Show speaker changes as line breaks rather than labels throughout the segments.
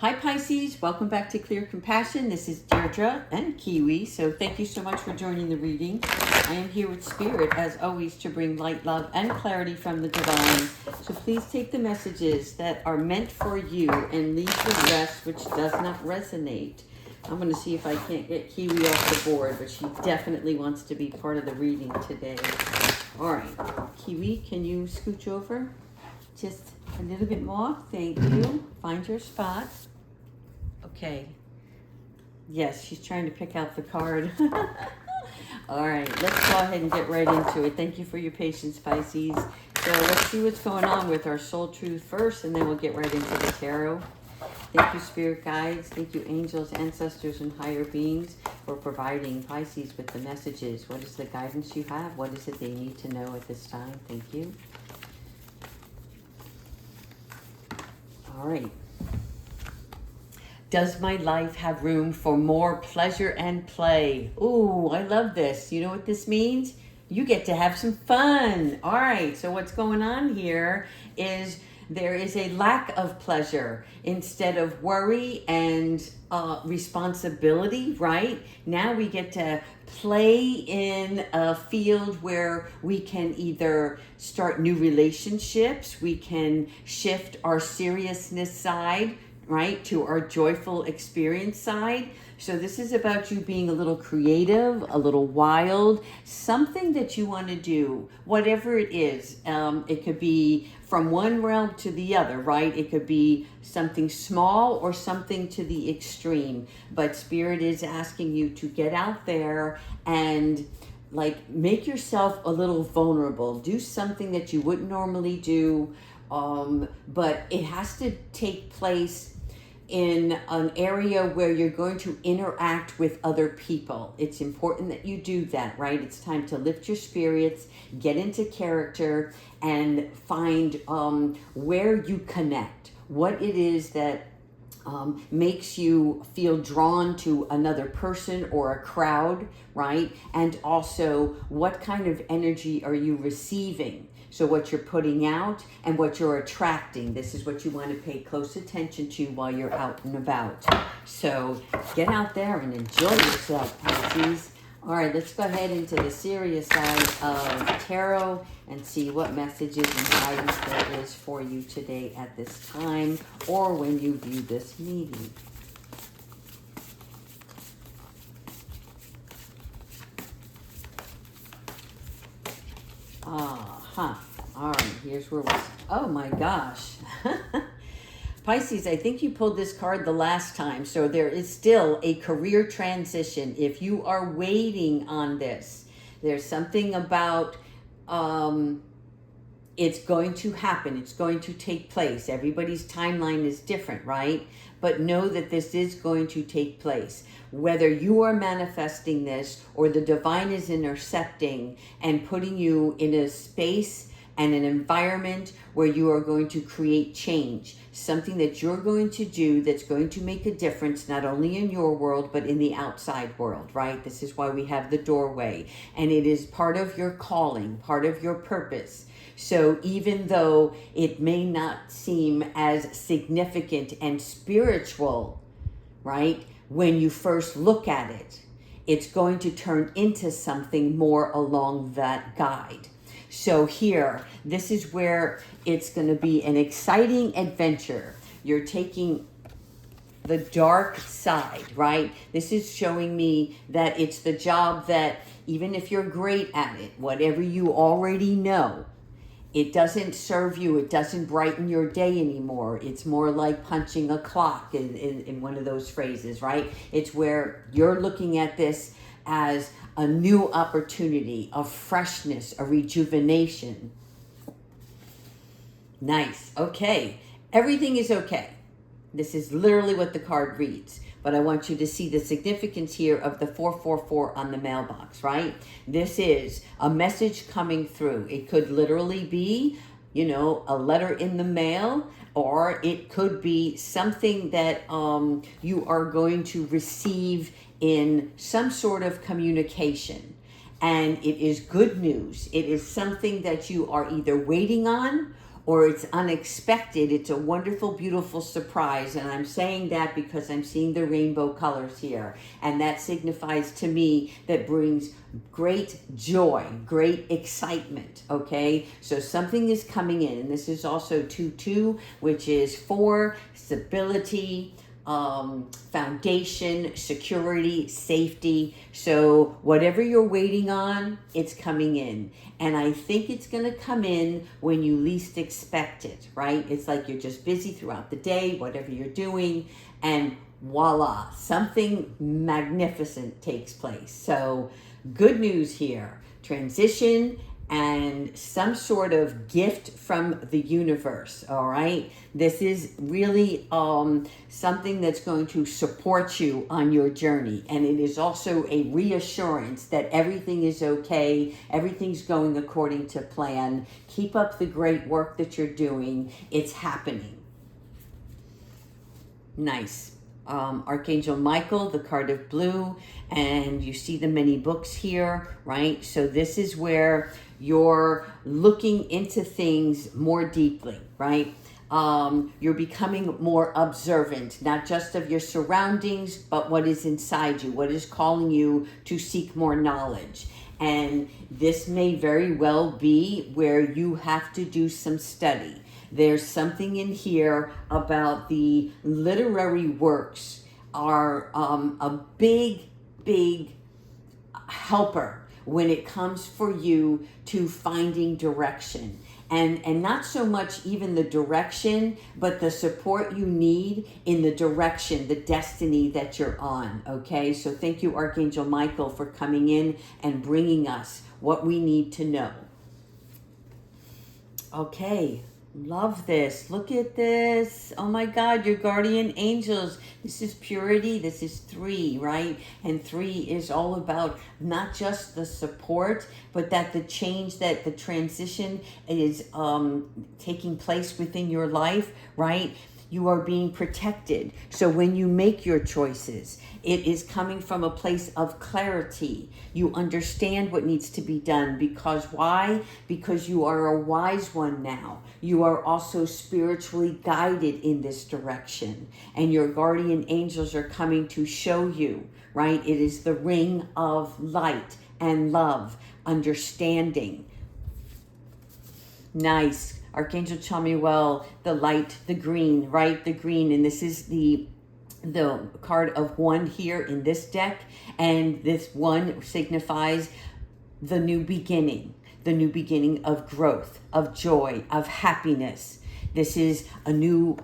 Hi Pisces, welcome back to Clear Compassion. This is Deirdre and Kiwi. So thank you so much for joining the reading. I am here with Spirit as always to bring light, love, and clarity from the divine. So please take the messages that are meant for you and leave the rest which does not resonate. I'm going to see if I can't get Kiwi off the board, but she definitely wants to be part of the reading today. All right, Kiwi, can you scooch over? Just a little bit more. Thank you. Find your spot. Okay. Yes, she's trying to pick out the card. All right, let's go ahead and get right into it. Thank you for your patience, Pisces. So let's see what's going on with our soul truth first, and then we'll get right into the tarot. Thank you, spirit guides. Thank you, angels, ancestors, and higher beings for providing Pisces with the messages. What is the guidance you have? What is it they need to know at this time? Thank you. All right. Does my life have room for more pleasure and play? Ooh, I love this. You know what this means? You get to have some fun. All right, so what's going on here is there is a lack of pleasure instead of worry and responsibility, right? Now we get to play in a field where we can either start new relationships, we can shift our seriousness side, right, to our joyful experience side. So this is about you being a little creative, a little wild, something that you want to do, whatever it is. It could be from one realm to the other, right? It could be something small or something to the extreme. But Spirit is asking you to get out there and like make yourself a little vulnerable. Do something that you wouldn't normally do, but it has to take place in an area where you're going to interact with other people. It's important that you do that, right? It's time to lift your spirits, get into character, and find where you connect, what it is that makes you feel drawn to another person or a crowd, right? And also, what kind of energy are you receiving? So what you're putting out and what you're attracting, this is what you want to pay close attention to while you're out and about. So get out there and enjoy yourself, Pisces. All right, let's go ahead into the serious side of tarot and see what messages and guidance there is for you today at this time or when you view this meeting. All right, here's where we're... Oh my gosh. Pisces, I think you pulled this card the last time. So there is still a career transition. If you are waiting on this, there's something about... it's going to happen. It's going to take place. Everybody's timeline is different, right? But know that this is going to take place. Whether you are manifesting this or the divine is intercepting and putting you in a space and an environment where you are going to create change. Something that you're going to do that's going to make a difference, not only in your world, but in the outside world, right? This is why we have the doorway. And it is part of your calling, part of your purpose. So even though it may not seem as significant and spiritual, right, when you first look at it, it's going to turn into something more along that guide. So here, this is where it's going to be an exciting adventure. You're taking the dark side, right? This is showing me that it's the job that even if you're great at it, whatever you already know, it doesn't serve you. It doesn't brighten your day anymore. It's more like punching a clock in one of those phrases, right? It's where you're looking at this as a new opportunity, a freshness, a rejuvenation. Nice. Okay. Everything is okay. This is literally what the card reads. But I want you to see the significance here of the 444 on the mailbox, right? This is a message coming through. It could literally be, you know, a letter in the mail, or it could be something that you are going to receive in some sort of communication. And it is good news. It is something that you are either waiting on or it's unexpected. It's a wonderful, beautiful surprise. And I'm saying that because I'm seeing the rainbow colors here. And that signifies to me that brings great joy, great excitement, okay? So something is coming in. And this is also 2-2, which is for stability, foundation, security, safety. So whatever you're waiting on, it's coming in. And I think it's going to come in when you least expect it, right? It's like you're just busy throughout the day, whatever you're doing, and voila, something magnificent takes place. So good news here. Transition and some sort of gift from the universe, all right? This is really something that's going to support you on your journey. And it is also a reassurance that everything is okay, everything's going according to plan. Keep up the great work that you're doing. It's happening. Nice. Archangel Michael, the card of blue, and you see the many books here, right? So this is where you're looking into things more deeply, right? You're becoming more observant, not just of your surroundings, but what is inside you, what is calling you to seek more knowledge. And this may very well be where you have to do some study. There's something in here about the literary works are a big helper when it comes for you to finding direction. And not so much even the direction, but the support you need in the direction, the destiny that you're on, okay? So thank you, Archangel Michael, for coming in and bringing us what we need to know. Okay. Love this. Look at this. Oh my God, your guardian angels. This is purity. This is 3, right? And 3 is all about not just the support, but that the change, that the transition is taking place within your life, right? You are being protected. So when you make your choices, it is coming from a place of clarity. You understand what needs to be done. Because why? Because you are a wise one now. You are also spiritually guided in this direction. And your guardian angels are coming to show you, right? It is the ring of light and love, understanding. Nice. Archangel Chamuel, the light, the green, right? The green. And this is the card of 1 here in this deck. And this 1 signifies the new beginning of growth, of joy, of happiness. This is a new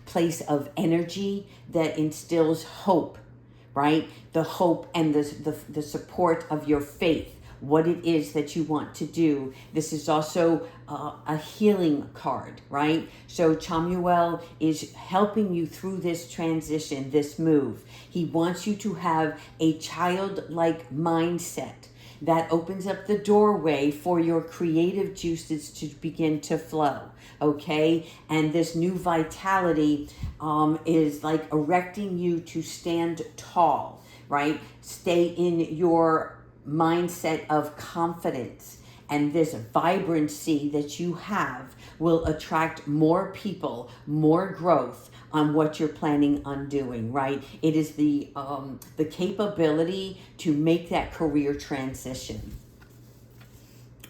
place of energy that instills hope, right? The hope and the support of your faith, what it is that you want to do. This is also a healing card, right? So Chamuel is helping you through this transition, this move. He wants you to have a childlike mindset that opens up the doorway for your creative juices to begin to flow, okay? And this new vitality is like erecting you to stand tall, right? Stay in your mindset of confidence, and this vibrancy that you have will attract more people, more growth on what you're planning on doing, right? It is the capability to make that career transition.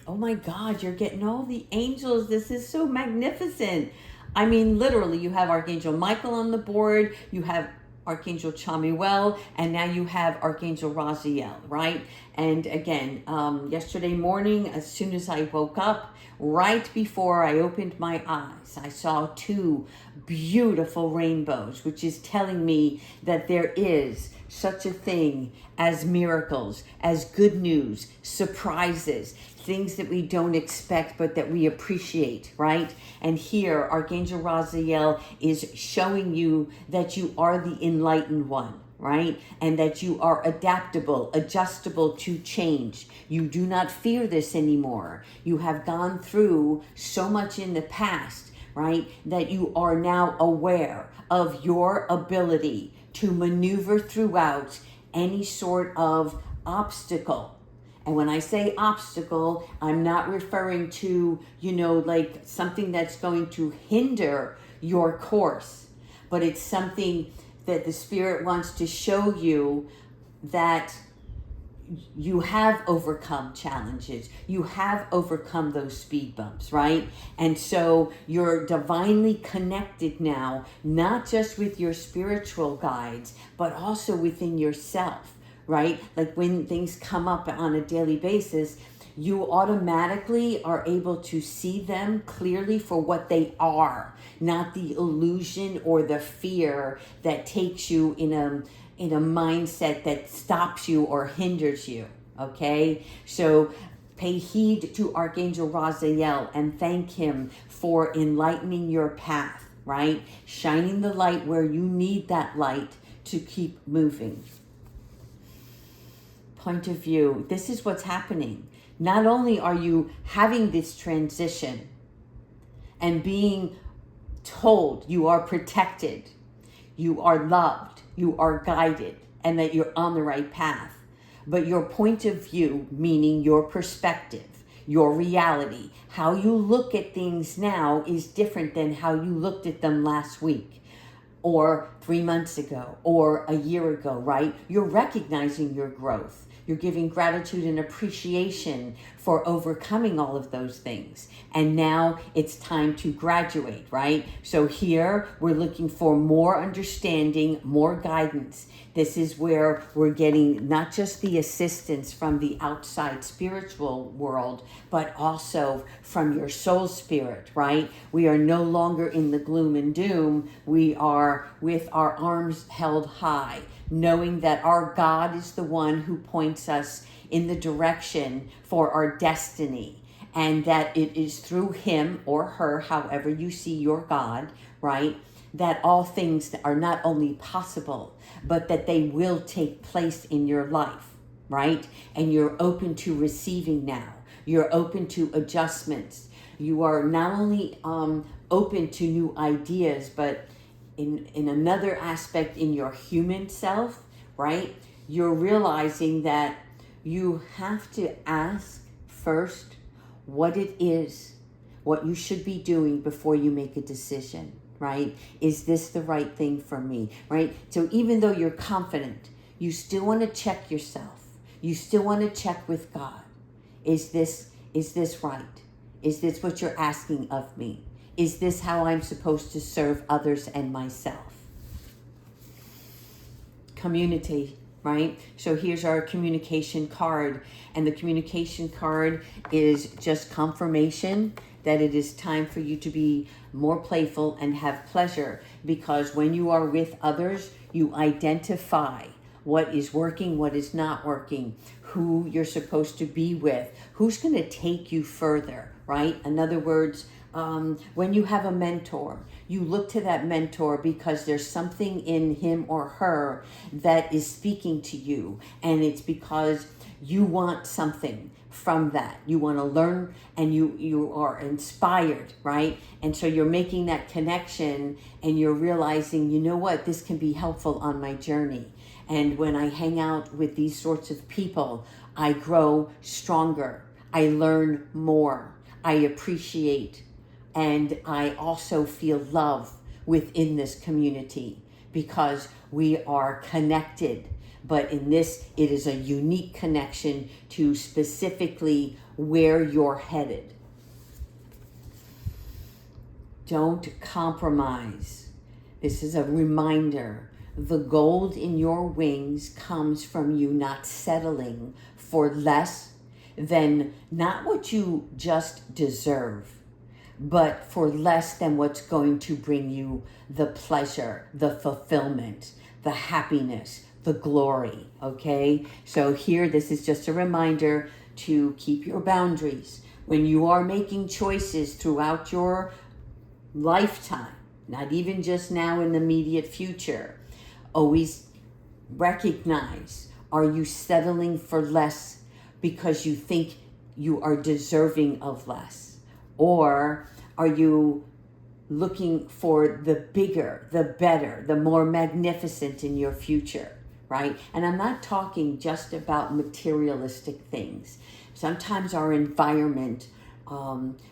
Oh my God, you're getting all the angels. This is so magnificent. I mean, literally, you have Archangel Michael on the board, you have Archangel Chamuel, and now you have Archangel Raziel, right? And again, yesterday morning, as soon as I woke up, right before I opened my eyes, I saw 2 beautiful rainbows, which is telling me that there is such a thing as miracles, as good news, surprises, things that we don't expect but that we appreciate, right? And here, Archangel Raziel is showing you that you are the enlightened one, right? And that you are adaptable, adjustable to change. You do not fear this anymore. You have gone through so much in the past, right? That you are now aware of your ability to maneuver throughout any sort of obstacle And when I say obstacle, I'm not referring to, like something that's going to hinder your course, but it's something that the Spirit wants to show you that you have overcome challenges. You have overcome those speed bumps, right? And so you're divinely connected now, not just with your spiritual guides, but also within yourself, right? Like when things come up on a daily basis, you automatically are able to see them clearly for what they are, not the illusion or the fear that takes you in a mindset that stops you or hinders you. Okay, so pay heed to Archangel Raziel and thank him for enlightening your path, right? Shining the light where you need that light to keep moving. Point of view, this is what's happening. Not only are you having this transition and being told you are protected, you are loved, you are guided, and that you're on the right path, but your point of view, meaning your perspective, your reality, how you look at things now is different than how you looked at them last week or 3 months ago or a year ago, right? You're recognizing your growth. You're giving gratitude and appreciation for overcoming all of those things. And now it's time to graduate, right? So here we're looking for more understanding, more guidance. This is where we're getting not just the assistance from the outside spiritual world, but also from your soul spirit, right? We are no longer in the gloom and doom. We are with our arms held high, knowing that our God is the one who points us in the direction for our destiny, and that it is through him or her, however you see your God, right, that all things are not only possible, but that they will take place in your life, right? And you're open to receiving now. You're open to adjustments. You are not only open to new ideas, but in another aspect in your human self, right? You're realizing that you have to ask first what it is, what you should be doing before you make a decision, right? Is this the right thing for me, right? So even though you're confident, you still want to check yourself. You still want to check with God. Is this right? Is this what you're asking of me? Is this how I'm supposed to serve others and myself? Community, right? So here's our communication card. And the communication card is just confirmation that it is time for you to be more playful and have pleasure. Because when you are with others, you identify what is working, what is not working, who you're supposed to be with, who's going to take you further, right? In other words, when you have a mentor, you look to that mentor because there's something in him or her that is speaking to you. And it's because you want something from that. You want to learn and you are inspired, right? And so you're making that connection and you're realizing, you know what, this can be helpful on my journey. And when I hang out with these sorts of people, I grow stronger. I learn more. I appreciate. And I also feel love within this community because we are connected. But in this, it is a unique connection to specifically where you're headed. Don't compromise. This is a reminder. The gold in your wings comes from you not settling for less than not what you just deserve, but for less than what's going to bring you the pleasure, the fulfillment, the happiness, the glory, okay? So here, this is just a reminder to keep your boundaries. When you are making choices throughout your lifetime, not even just now in the immediate future, always recognize, are you settling for less because you think you are deserving of less? Or are you looking for the bigger, the better, the more magnificent in your future, right? And I'm not talking just about materialistic things. Sometimes our environment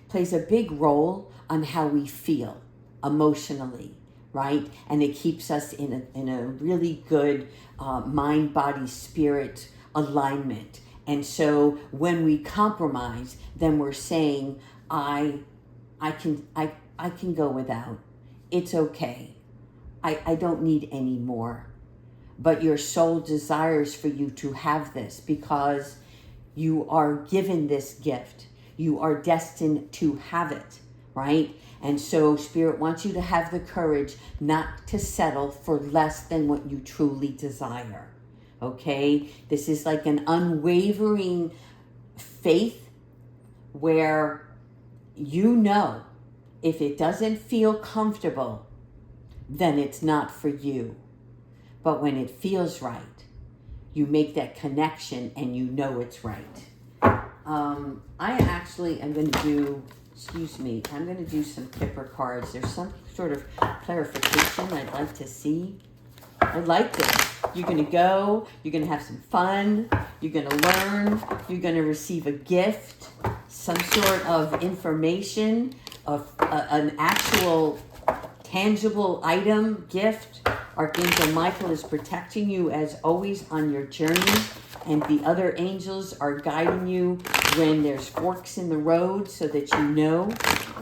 plays a big role on how we feel emotionally, right? And it keeps us in a really good mind, body, spirit alignment. And so when we compromise, then we're saying, I can go without. It's okay. I don't need any more. But your soul desires for you to have this because you are given this gift. You are destined to have it, right? And so Spirit wants you to have the courage not to settle for less than what you truly desire, okay? This is like an unwavering faith where you know if it doesn't feel comfortable, then it's not for you. But when it feels right, you make that connection and you know it's right. I actually am going to do, I'm going to do some Kipper cards. There's some sort of clarification I'd like to see. I like this. You're going to go, you're going to have some fun, you're going to learn, you're going to receive a gift, some sort of information, of an actual tangible item, gift. Archangel Michael is protecting you as always on your journey, and the other angels are guiding you when there's forks in the road so that you know,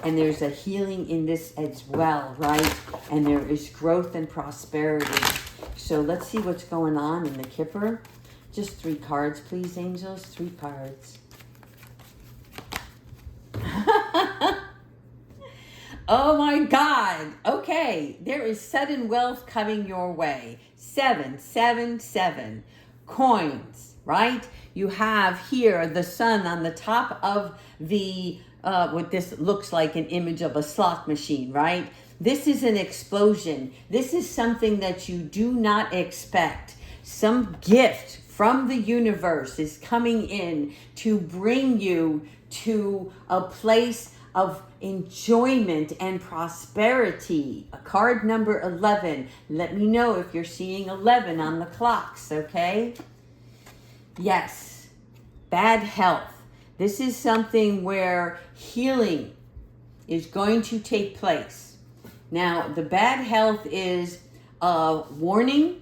and there's a healing in this as well, right? And there is growth and prosperity. So let's see what's going on in the Kipper. Just 3 cards, please, angels. 3 cards. Oh my God. Okay. There is sudden wealth coming your way. 777 coins, right? You have here the sun on the top of the, what this looks like an image of a slot machine, right? This is an explosion. This is something that you do not expect. Some gift from the universe is coming in to bring you to a place of enjoyment and prosperity. A card number 11. Let me know if you're seeing 11 on the clocks, okay? Yes. Bad health. This is something where healing is going to take place. Now, the bad health is a warning,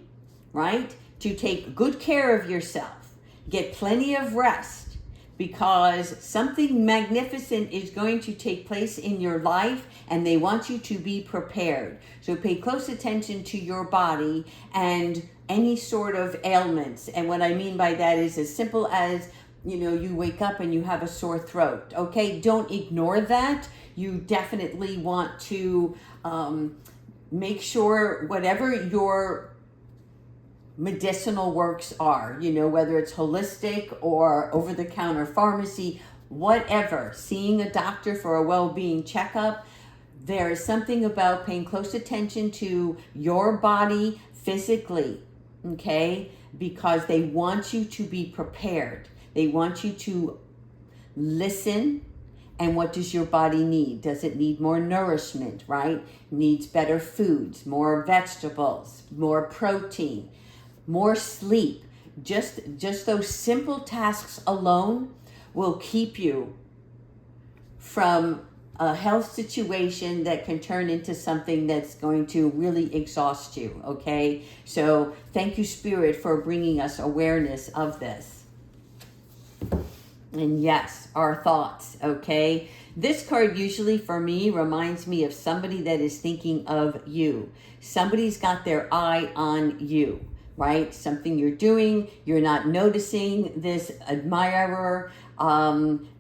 right? To take good care of yourself. Get plenty of rest, because something magnificent is going to take place in your life and they want you to be prepared. So pay close attention to your body and any sort of ailments. And what I mean by that is as simple as, you wake up and you have a sore throat. Okay, don't ignore that. You definitely want to make sure whatever your medicinal works are, whether it's holistic or over-the-counter pharmacy, whatever, seeing a doctor for a well-being checkup, there is something about paying close attention to your body physically, okay? Because they want you to be prepared. They want you to listen. And what does your body need? Does it need more nourishment, right? Needs better foods, more vegetables, more protein, more sleep. Just those simple tasks alone will keep you from a health situation that can turn into something that's going to really exhaust you, okay? So thank you, Spirit, for bringing us awareness of this. And yes, our thoughts, okay? This card usually for me reminds me of somebody that is thinking of you. Somebody's got their eye on you, right? Something you're doing, you're not noticing this admirer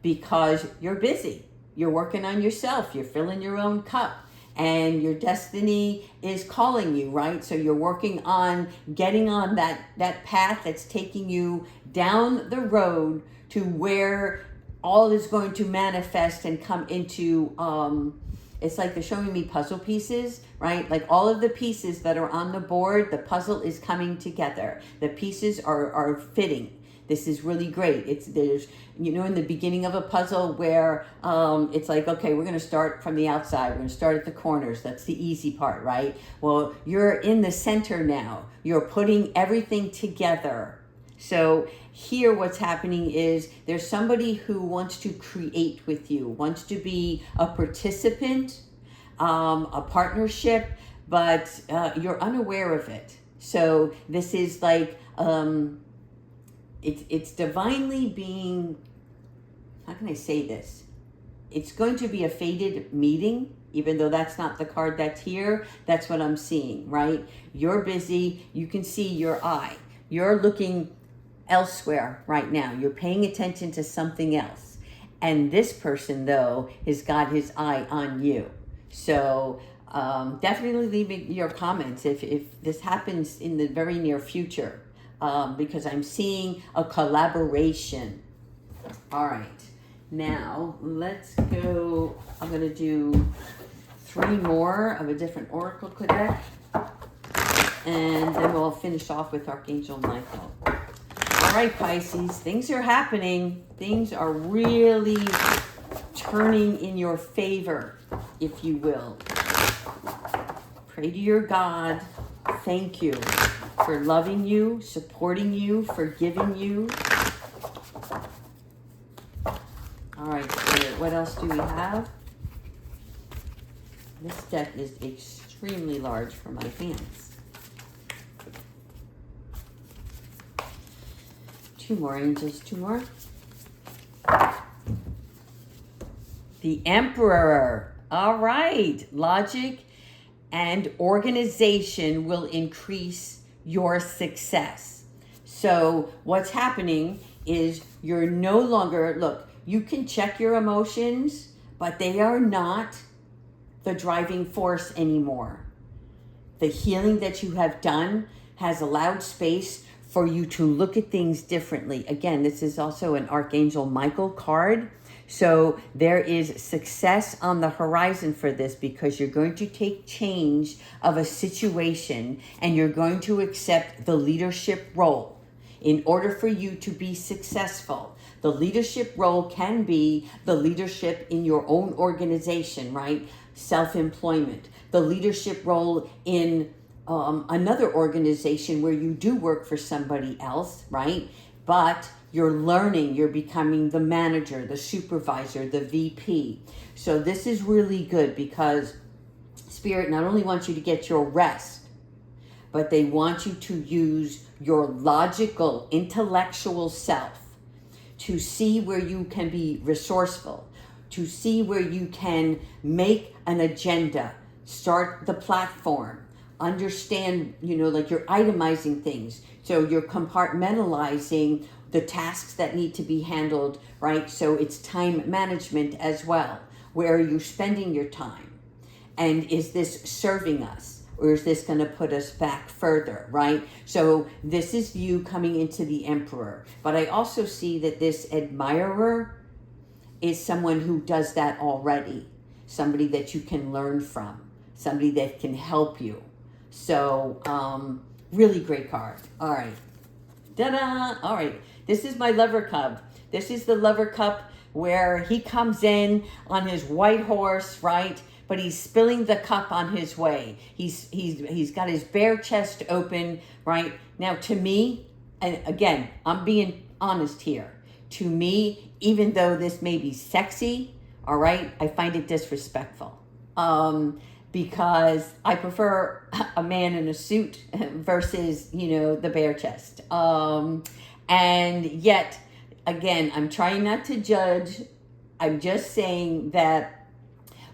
because you're busy. You're working on yourself. You're filling your own cup. And your destiny is calling you, right? So you're working on getting on that path that's taking you down the road to where all is going to manifest and come into, it's like they're showing me puzzle pieces, right? Like all of the pieces that are on the board, the puzzle is coming together. The pieces are fitting. This is really great. There's, in the beginning of a puzzle where it's like, okay, we're going to start from the outside. We're going to start at the corners. That's the easy part, right? Well, you're in the center now. You're putting everything together. So here what's happening is there's somebody who wants to create with you, wants to be a participant, a partnership, but you're unaware of it. So this is like, it's divinely being, how can I say this? It's going to be a fated meeting, even though that's not the card that's here. That's what I'm seeing, right? You're busy. You can see your eye. You're looking elsewhere right now. You're paying attention to something else. And this person, though, has got his eye on you. So definitely leave me your comments if this happens in the very near future, because I'm seeing a collaboration. All right. Now, let's go. I'm going to do 3 more of a different oracle deck. And then we'll finish off with Archangel Michael. All right, Pisces, things are happening. Things are really turning in your favor, if you will. Pray to your God. Thank you for loving you, supporting you, forgiving you. All right, Spirit, what else do we have? This deck is extremely large for my hands. 2 more, angels, 2 more. The Emperor. All right. Logic and organization will increase your success. So what's happening is you're no longer, look, you can check your emotions, but they are not the driving force anymore. The healing that you have done has allowed space for you to look at things differently. Again, this is also an Archangel Michael card. So there is success on the horizon for this, because you're going to take change of a situation and you're going to accept the leadership role. In order for you to be successful, the leadership role can be the leadership in your own organization, right? Self-employment. The leadership role in another organization where you do work for somebody else, right? But you're learning, you're becoming the manager, the supervisor, the VP. So this is really good, because Spirit not only wants you to get your rest, but they want you to use your logical, intellectual self to see where you can be resourceful, to see where you can make an agenda, start the platform, understand, like you're itemizing things. So you're compartmentalizing the tasks that need to be handled, right? So it's time management as well. Where are you spending your time? And is this serving us? Or is this going to put us back further, right? So this is you coming into the Emperor. But I also see that this admirer is someone who does that already. Somebody that you can learn from. Somebody that can help you. So, really great card. All right. Ta-da! All right. This is my Lover Cup. This is the Lover Cup where he comes in on his white horse, right? But he's spilling the cup on his way. He's got his bare chest open, right? Now, to me, and again, I'm being honest here. To me, even though this may be sexy, all right, I find it disrespectful. Because I prefer a man in a suit versus, the bare chest. And yet, again, I'm trying not to judge. I'm just saying that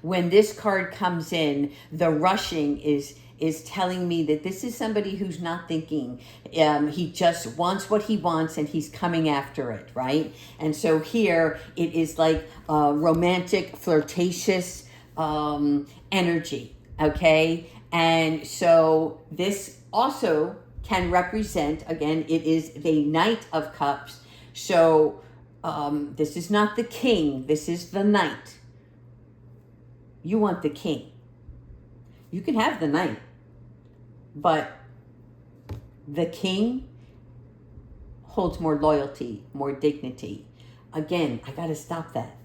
when this card comes in, the rushing is telling me that this is somebody who's not thinking. He just wants what he wants and he's coming after it, right? And so here it is like romantic, flirtatious energy, okay? And so this also can represent, again, it is the Knight of Cups. So this is not the king, this is the knight. You want the king. You can have the knight, but the king holds more loyalty, more dignity. Again, I got to stop that.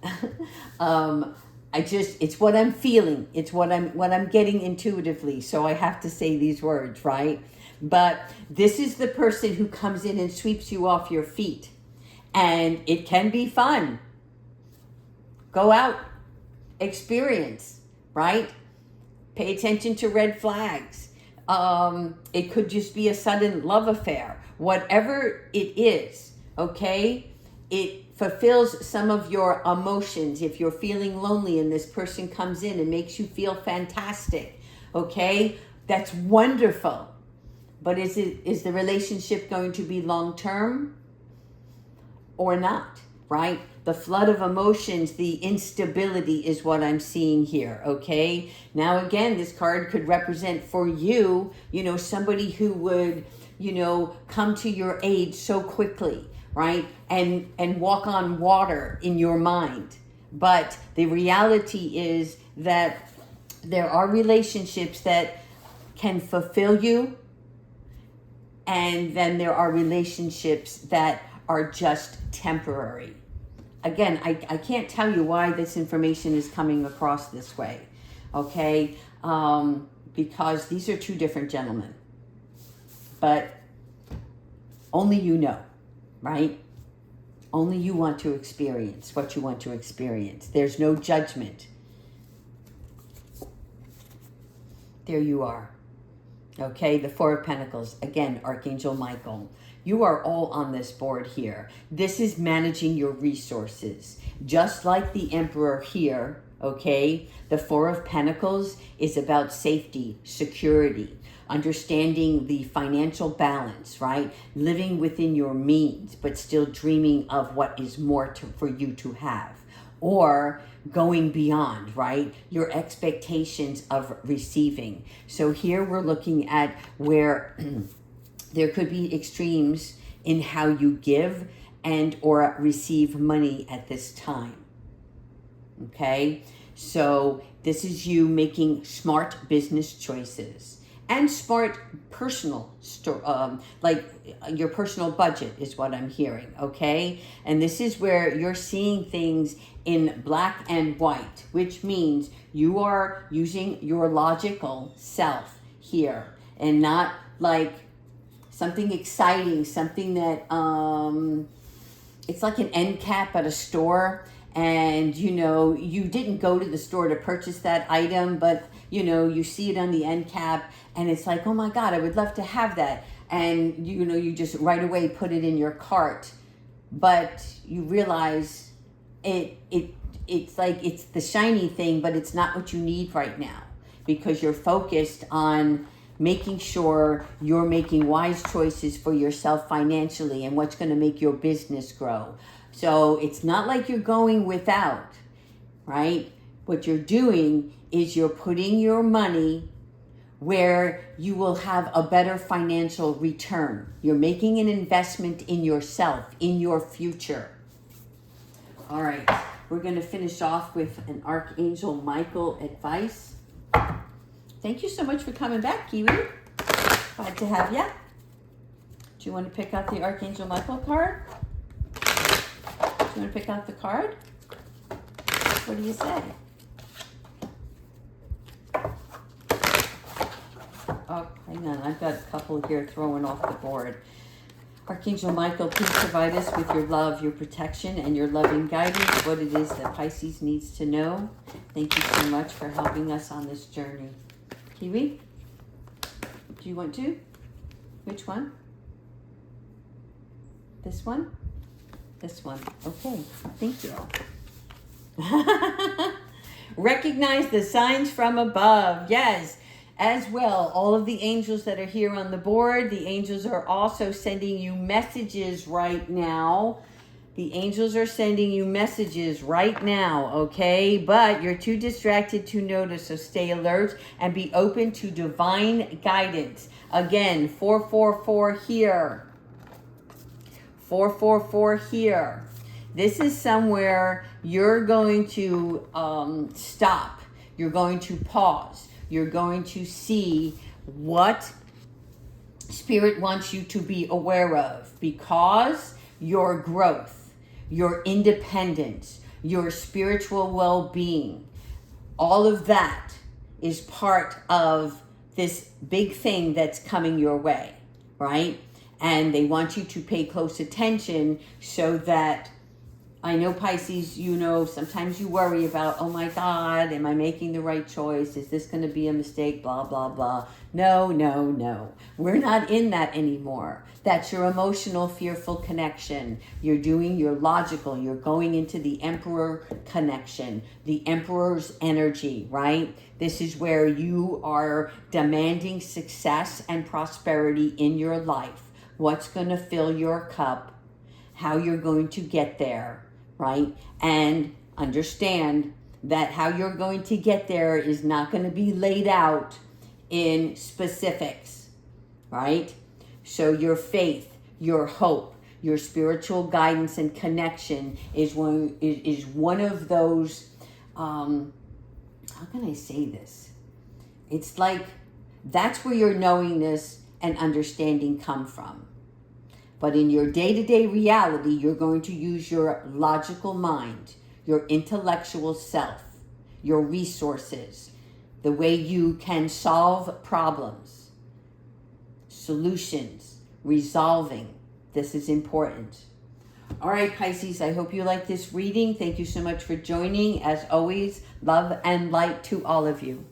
It's what I'm feeling. It's what I'm getting intuitively. So I have to say these words, right? But this is the person who comes in and sweeps you off your feet. And it can be fun. Go out, experience, right? Pay attention to red flags. It could just be a sudden love affair. Whatever it is, okay? It fulfills some of your emotions. If you're feeling lonely and this person comes in and makes you feel fantastic, okay? That's wonderful. But is the relationship going to be long-term or not, right? The flood of emotions, the instability is what I'm seeing here, okay? Now, again, this card could represent for you, somebody who would, come to your aid so quickly, right? And walk on water in your mind. But the reality is that there are relationships that can fulfill you, and then there are relationships that are just temporary. Again, I can't tell you why this information is coming across this way, okay? Because these are two different gentlemen. But only you know, right? Only you want to experience what you want to experience. There's no judgment. There you are. Okay, the Four of Pentacles. Again, Archangel Michael. You are all on this board here. This is managing your resources. Just like the Emperor here, okay? The Four of Pentacles is about safety, security, understanding the financial balance, right? Living within your means, but still dreaming of what is more for you to have. Or going beyond, right? Your expectations of receiving. So here we're looking at where there could be extremes in how you give and or receive money at this time. Okay? So this is you making smart business choices and smart personal, like your personal budget is what I'm hearing, okay? And this is where you're seeing things in black and white, which means you are using your logical self here and not like something exciting, something that, it's like an end cap at a store. And, you didn't go to the store to purchase that item, but, you see it on the end cap and it's like, oh my God, I would love to have that. And, you just right away put it in your cart, but you realize it's like, it's the shiny thing, but it's not what you need right now because you're focused on making sure you're making wise choices for yourself financially and what's going to make your business grow. So it's not like you're going without, right? What you're doing is you're putting your money where you will have a better financial return. You're making an investment in yourself, in your future. All right, we're going to finish off with an Archangel Michael advice. Thank you so much for coming back, Kiwi. Glad to have you. Do you want to pick out the Archangel Michael card? Do you want to pick out the card? What do you say? Oh, hang on. I've got a couple here throwing off the board. Archangel Michael, please provide us with your love, your protection, and your loving guidance, what it is that Pisces needs to know. Thank you so much for helping us on this journey. Kiwi, do you want to? Which one? This one? This one. Okay, thank you. Recognize the signs from above. Yes, as well. All of the angels that are here on the board, the angels are also sending you messages right now. The angels are sending you messages right now, okay? But you're too distracted to notice, so stay alert and be open to divine guidance. Again, 444 here. 444 here. This is somewhere you're going to stop. You're going to pause. You're going to see what Spirit wants you to be aware of, because your growth, your independence, your spiritual well-being, all of that is part of this big thing that's coming your way, right? And they want you to pay close attention so that, I know, Pisces, you know, sometimes you worry about, oh my God, am I making the right choice? Is this going to be a mistake? Blah, blah, blah. No, no, no. We're not in that anymore. That's your emotional, fearful connection. You're doing your logical. You're going into the Emperor connection, the Emperor's energy, right? This is where you are demanding success and prosperity in your life. What's going to fill your cup? How you're going to get there, right? And understand that how you're going to get there is not going to be laid out in specifics, right? So your faith, your hope, your spiritual guidance and connection is one of those, how can I say this? It's like, that's where your knowingness and understanding come from. But in your day-to-day reality, you're going to use your logical mind, your intellectual self, your resources, the way you can solve problems, solutions, resolving. This is important. All right, Pisces, I hope you like this reading. Thank you so much for joining. As always, love and light to all of you.